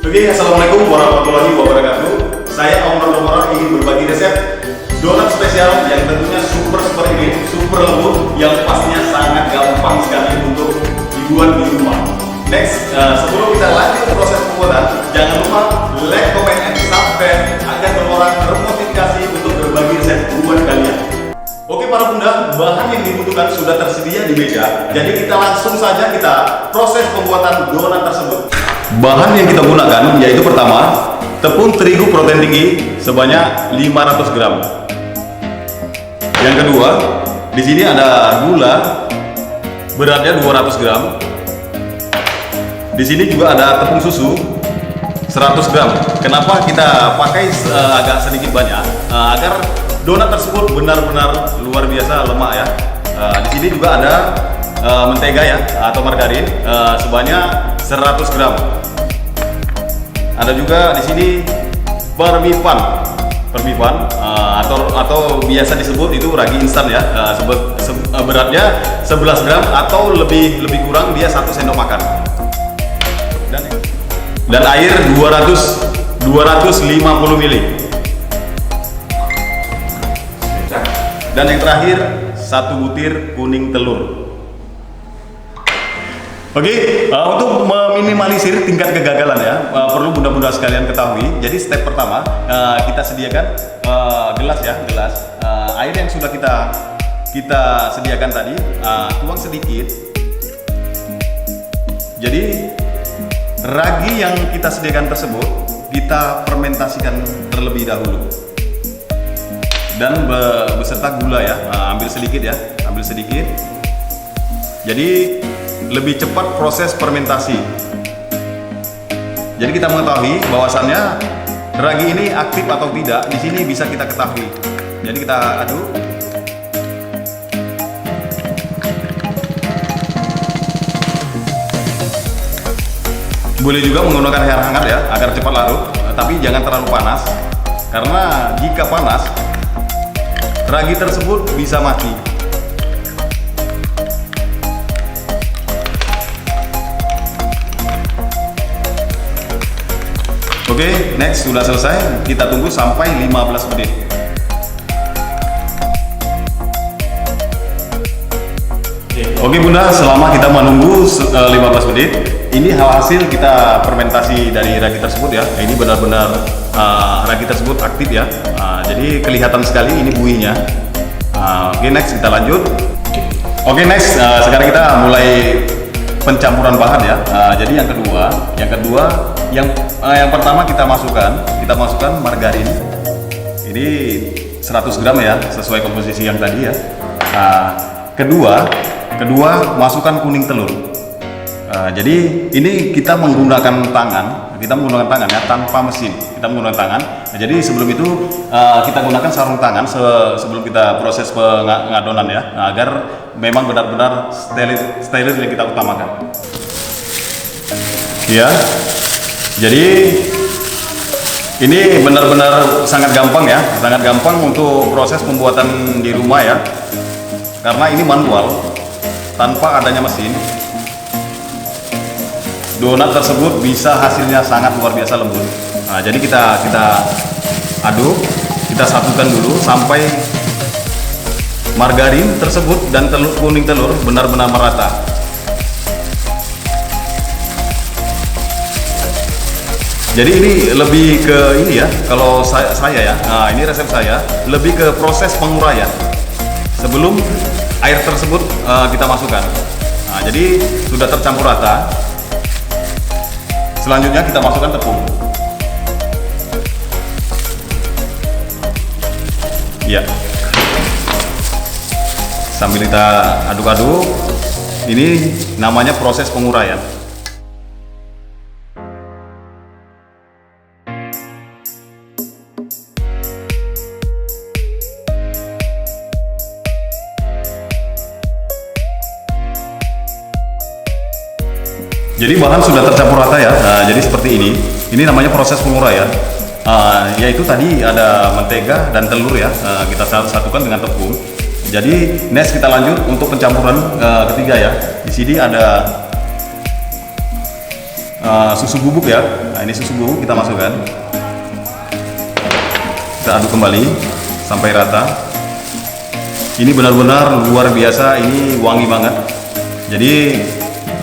Oke, assalamualaikum warahmatullahi wabarakatuh. Saya Om Nomor ingin berbagi resep donat spesial yang tentunya super ini, super lembut, yang pastinya sangat gampang sekali untuk dibuat di rumah. Next, sebelum kita lanjut proses pembuatan, jangan lupa like, comment, and subscribe agar orang termotivasi untuk berbagi resep buat kalian. Oke para bunda, bahan yang dibutuhkan sudah tersedia di meja, jadi kita langsung saja kita proses pembuatan donat tersebut. Bahan yang kita gunakan yaitu pertama, tepung terigu protein tinggi sebanyak 500 gram. Yang kedua, di sini ada gula beratnya 200 gram. Di sini juga ada tepung susu 100 gram. Kenapa kita pakai agak sedikit banyak? Agar donat tersebut benar-benar luar biasa lemak ya. Di sini juga ada mentega ya atau margarin sebanyak 100 gram. Ada juga di sini permipan atau biasa disebut itu ragi instan ya. Beratnya 11 gram atau lebih kurang dia 1 sendok makan. Dan air 250 ml. Dan yang terakhir 1 butir kuning telur. Oke, untuk meminimalisir tingkat kegagalan ya, perlu bunda-bunda sekalian ketahui. Jadi step pertama, kita sediakan gelas ya, air yang sudah kita sediakan tadi, tuang sedikit. Jadi ragi yang kita sediakan tersebut kita fermentasikan terlebih dahulu. Dan beserta gula ya, ambil sedikit. Jadi lebih cepat proses fermentasi. Jadi kita mengetahui bahwasannya ragi ini aktif atau tidak di sini bisa kita ketahui. Jadi kita aduk. Boleh juga menggunakan air hangat ya agar cepat larut, tapi jangan terlalu panas karena jika panas ragi tersebut bisa mati. Oke, next sudah selesai, kita tunggu sampai 15 menit. Oke bunda, selama kita menunggu 15 menit, ini hasil kita fermentasi dari ragi tersebut ya. Ini benar-benar ragi tersebut aktif ya. Jadi kelihatan sekali ini buihnya. Oke, next kita lanjut. Oke, next sekarang kita mulai pencampuran bahan ya. Jadi yang kedua, yang pertama kita masukkan margarin. Ini 100 gram ya, sesuai komposisi yang tadi ya. Kedua masukkan kuning telur. Jadi ini kita menggunakan tangan ya, tanpa mesin. Kita menggunakan tangan. Jadi sebelum itu kita gunakan sarung tangan sebelum kita proses pengadonan ya, agar memang benar-benar steril yang kita utamakan. Ya. Jadi ini benar-benar sangat gampang ya, sangat gampang untuk proses pembuatan di rumah ya. Karena ini manual, tanpa adanya mesin. Donat tersebut bisa hasilnya sangat luar biasa lembut. Nah, jadi kita aduk, kita satukan dulu sampai margarin tersebut dan kuning telur benar-benar merata. Jadi ini lebih ke ini ya, kalau saya ya, ini resep saya lebih ke proses penguraian sebelum air tersebut kita masukkan. Nah, jadi sudah tercampur rata. Selanjutnya kita masukkan tepung. Ya. Sambil kita aduk-aduk, ini namanya proses penguraian. Jadi bahan sudah tercampur rata ya. Jadi seperti ini. Ini namanya proses penguraian. Yaitu tadi ada mentega dan telur ya. Kita satukan dengan tepung. Jadi next kita lanjut untuk pencampuran ketiga ya. Di sini ada susu bubuk ya. Nah, ini susu bubuk kita masukkan. Kita aduk kembali sampai rata. Ini benar-benar luar biasa, ini wangi banget. Jadi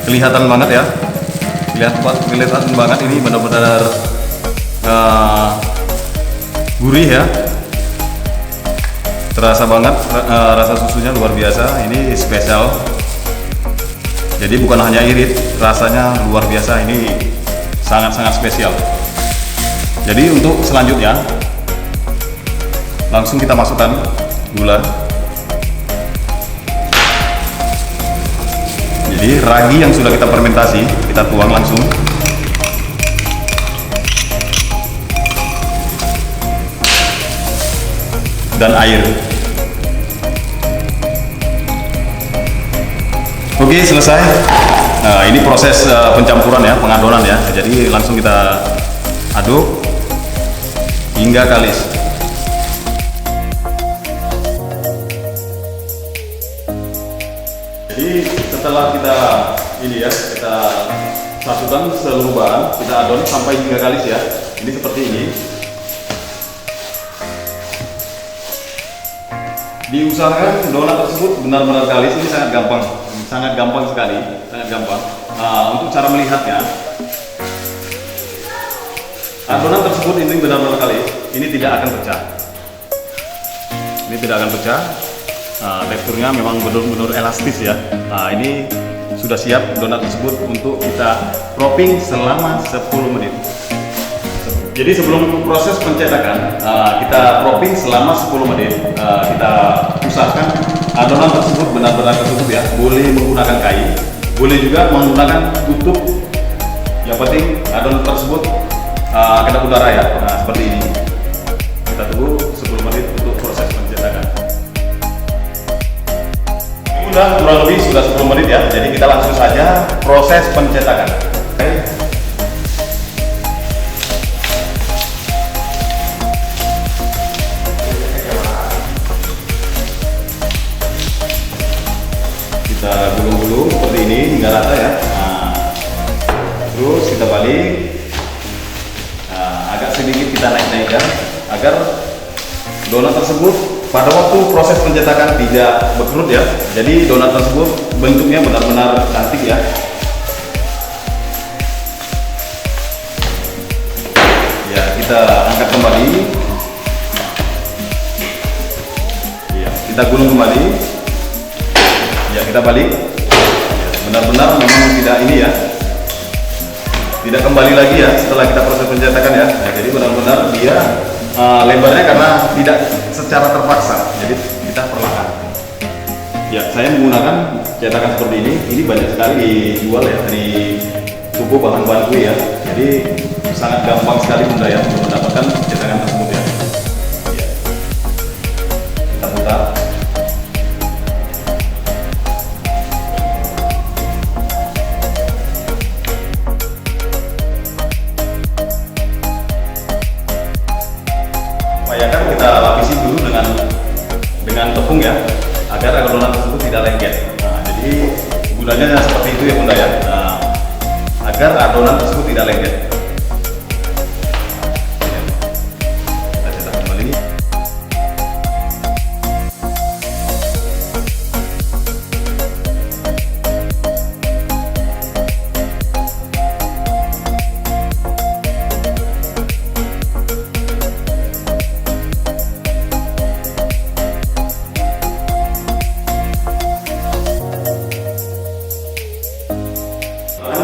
kelihatan banget ya. Kelihatan banget, ini benar-benar gurih ya. Terasa banget rasa susunya luar biasa. Ini spesial. Jadi bukan hanya irit, rasanya luar biasa, ini sangat-sangat spesial. Jadi untuk selanjutnya langsung kita masukkan gula. Jadi ragi yang sudah kita fermentasi kita tuang langsung. Dan air. Oke, selesai. Nah, ini proses pencampuran ya, pengadonan ya. Jadi langsung kita aduk hingga kalis. Jadi setelah kita kita satukan seluruh bahan, kita adon sampai hingga kalis ya. Ini seperti ini. Diusahakan donat tersebut benar-benar kalis. Ini sangat gampang sekali, sangat gampang. Untuk cara melihatnya, adonan tersebut ini benar-benar kalis. Ini tidak akan pecah. Ini tidak akan pecah. Teksturnya memang benar-benar elastis ya. Nah, ini sudah siap donat tersebut untuk kita propping selama 10 menit. Jadi sebelum proses pencetakan, kita propping selama 10 menit. Kita usahakan adonan tersebut benar-benar tertutup ya. Boleh menggunakan kain, boleh juga menggunakan tutup. Yang penting adonan tersebut kena udara ya. Nah, seperti ini. Kita tunggu 10 menit untuk proses pencetakan. Sudah kurang lebih sudah 10 menit ya. Jadi kita langsung saja proses pencetakan. Kita gulung-gulung seperti ini hingga rata ya. Nah, terus kita balik. Nah, agak sedikit kita naik-naikkan agar donat tersebut pada waktu proses pencetakan tidak berkerut ya. Jadi donat tersebut bentuknya benar-benar cantik ya. Ya, kita angkat kembali. Ya, kita gulung kembali. Ya, kita balik. Ya, benar-benar memang tidak ini ya. Tidak kembali lagi ya setelah kita proses pencetakan ya. Nah, jadi benar-benar dia lebarnya karena tidak secara terpaksa, jadi kita perlahan. Ya, saya menggunakan cetakan seperti ini. Ini banyak sekali dijual ya di toko bahan-bahan kue ya. Jadi sangat gampang sekali bunda ya untuk mendapatkan cetakan tersebut ya. Ya. Kita putar. Upayakan kita lapisi dulu dengan tepung ya, agar adonan tersebut tidak lengket. Nah, jadi gunanya seperti itu ya bunda ya, agar adonan tersebut tidak lengket. Kita cetak kembali.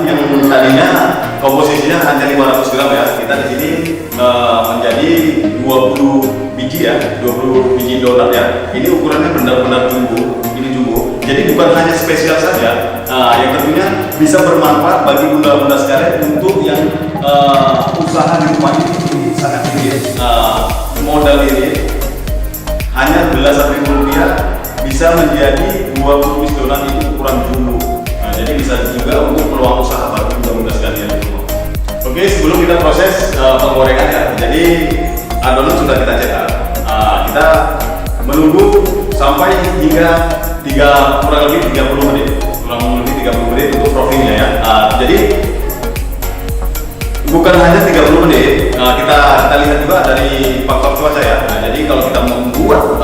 Yang tadinya komposisinya hanya 500 gram ya, kita di sini menjadi 20 biji ya, 20 biji donat ya. Ini ukurannya benar-benar jumbo, ini jumbo. Jadi bukan hanya spesial saja, yang tentunya bisa bermanfaat bagi bunda-bunda sekalian untuk yang usaha di rumah ini sangat tinggi. Modal ini hanya belasan ribu rupiah bisa menjadi 20 piece donat itu ukuran jumbo. Jadi bisa juga untuk peluang usaha bagi bunda-bunda sekalian di rumah. Oke, sebelum kita proses penggorengan ya, jadi adonan sudah kita cetak. Kita menunggu sampai hingga kurang lebih 30 menit untuk proofingnya ya. Jadi bukan hanya 30 menit, kita lihat juga dari faktor cuaca ya. Nah, jadi kalau kita membuat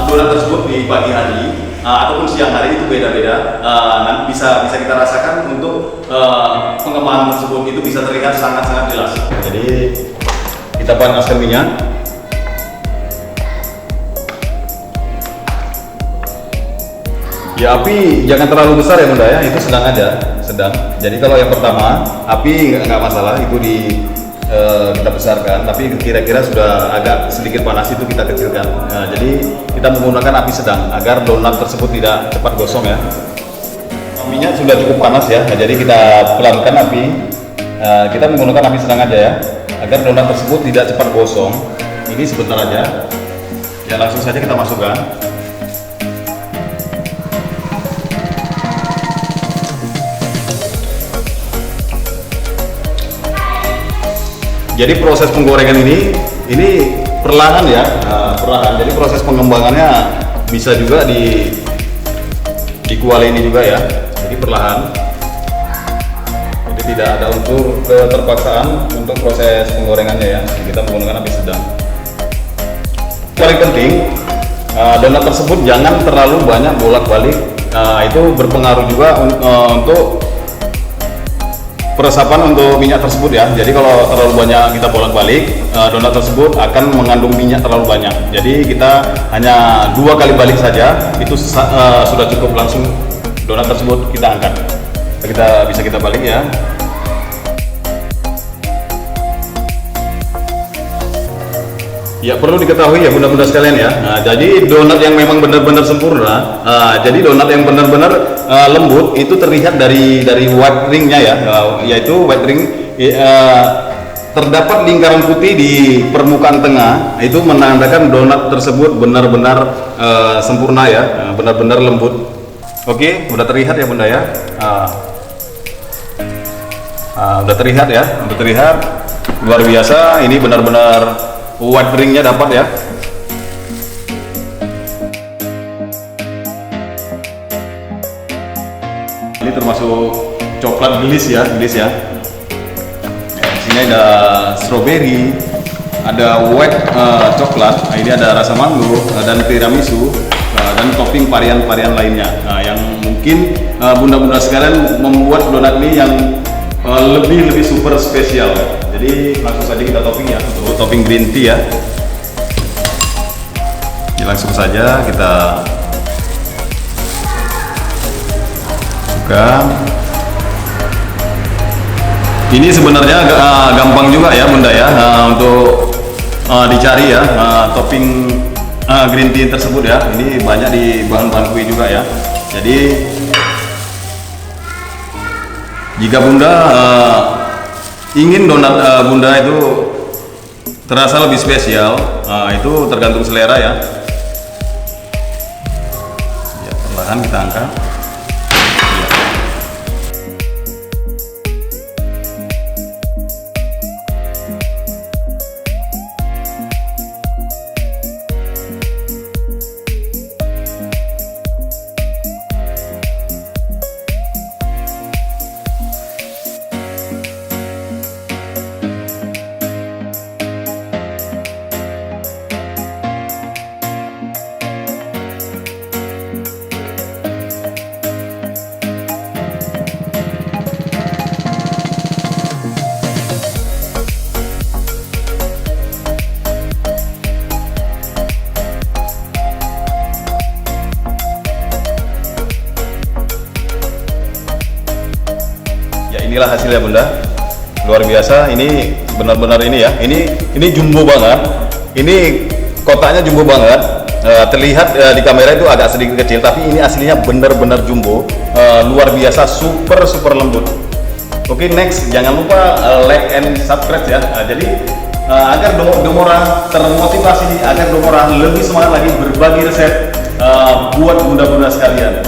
donat tersebut di pagi hari ataupun siang hari itu beda-beda. Nanti bisa kita rasakan untuk pengembangan tersebut itu bisa terlihat sangat-sangat jelas. Jadi kita panaskan minyak. Ya, api jangan terlalu besar ya Bunda ya, itu sedang aja, sedang. Jadi kalau yang pertama api nggak masalah, itu kita besarkan, tapi kira-kira sudah agak sedikit panas itu kita kecilkan. Nah, jadi kita menggunakan api sedang agar donat tersebut tidak cepat gosong ya. Minyak sudah cukup panas ya, nah, jadi kita pelankan api. Kita menggunakan api sedang aja ya, agar donat tersebut tidak cepat gosong. Ini sebentar aja. Ya, langsung saja kita masukkan. Jadi proses penggorengan ini perlahan ya, perlahan. Jadi proses pengembangannya bisa juga di kuali ini juga ya. Jadi perlahan. Jadi tidak ada unsur keterpaksaan untuk proses penggorengannya ya. Kita menggunakan api sedang. Paling penting, donat tersebut jangan terlalu banyak bolak-balik. Itu berpengaruh juga untuk peresapan untuk minyak tersebut ya. Jadi kalau terlalu banyak kita bolak-balik, donat tersebut akan mengandung minyak terlalu banyak. Jadi kita hanya 2 kali balik saja, itu sudah cukup. Langsung donat tersebut kita angkat. Bisa kita balik ya. Ya, perlu diketahui ya bunda-bunda sekalian ya. Nah, jadi donat yang memang benar-benar sempurna, jadi donat yang benar-benar lembut itu terlihat dari white ringnya ya, yaitu white ring terdapat lingkaran putih di permukaan tengah. Itu menandakan donat tersebut benar-benar sempurna ya, benar-benar lembut. Oke, udah terlihat ya bunda ya. Udah terlihat ya, udah terlihat luar biasa. Ini benar-benar white ringnya dapat ya. Ini termasuk coklat gelis ya, Di sini ada strawberry, ada white coklat. Ini ada rasa mango dan tiramisu dan topping varian-varian lainnya. Nah, yang mungkin bunda-bunda sekalian membuat donat ini yang lebih super spesial. Jadi langsung saja kita topping ya, untuk topping green tea ya. Jadi langsung saja kita buka. Ini sebenarnya gampang juga ya bunda ya, untuk dicari ya topping green tea tersebut ya. Ini banyak di bahan-bahan kue juga ya. Jadi jika bunda ingin donat bunda itu terasa lebih spesial, itu tergantung selera ya. Ya, perlahan kita angkat. Inilah hasilnya bunda, luar biasa. Ini benar-benar ini ya, ini jumbo banget. Ini kotaknya jumbo banget. Terlihat di kamera itu agak sedikit kecil, tapi ini aslinya benar-benar jumbo, luar biasa, super lembut. Oke, next jangan lupa like and subscribe ya. Jadi agar Domora termotivasi, agar Domora lebih semangat lagi berbagi resep buat bunda-bunda sekalian.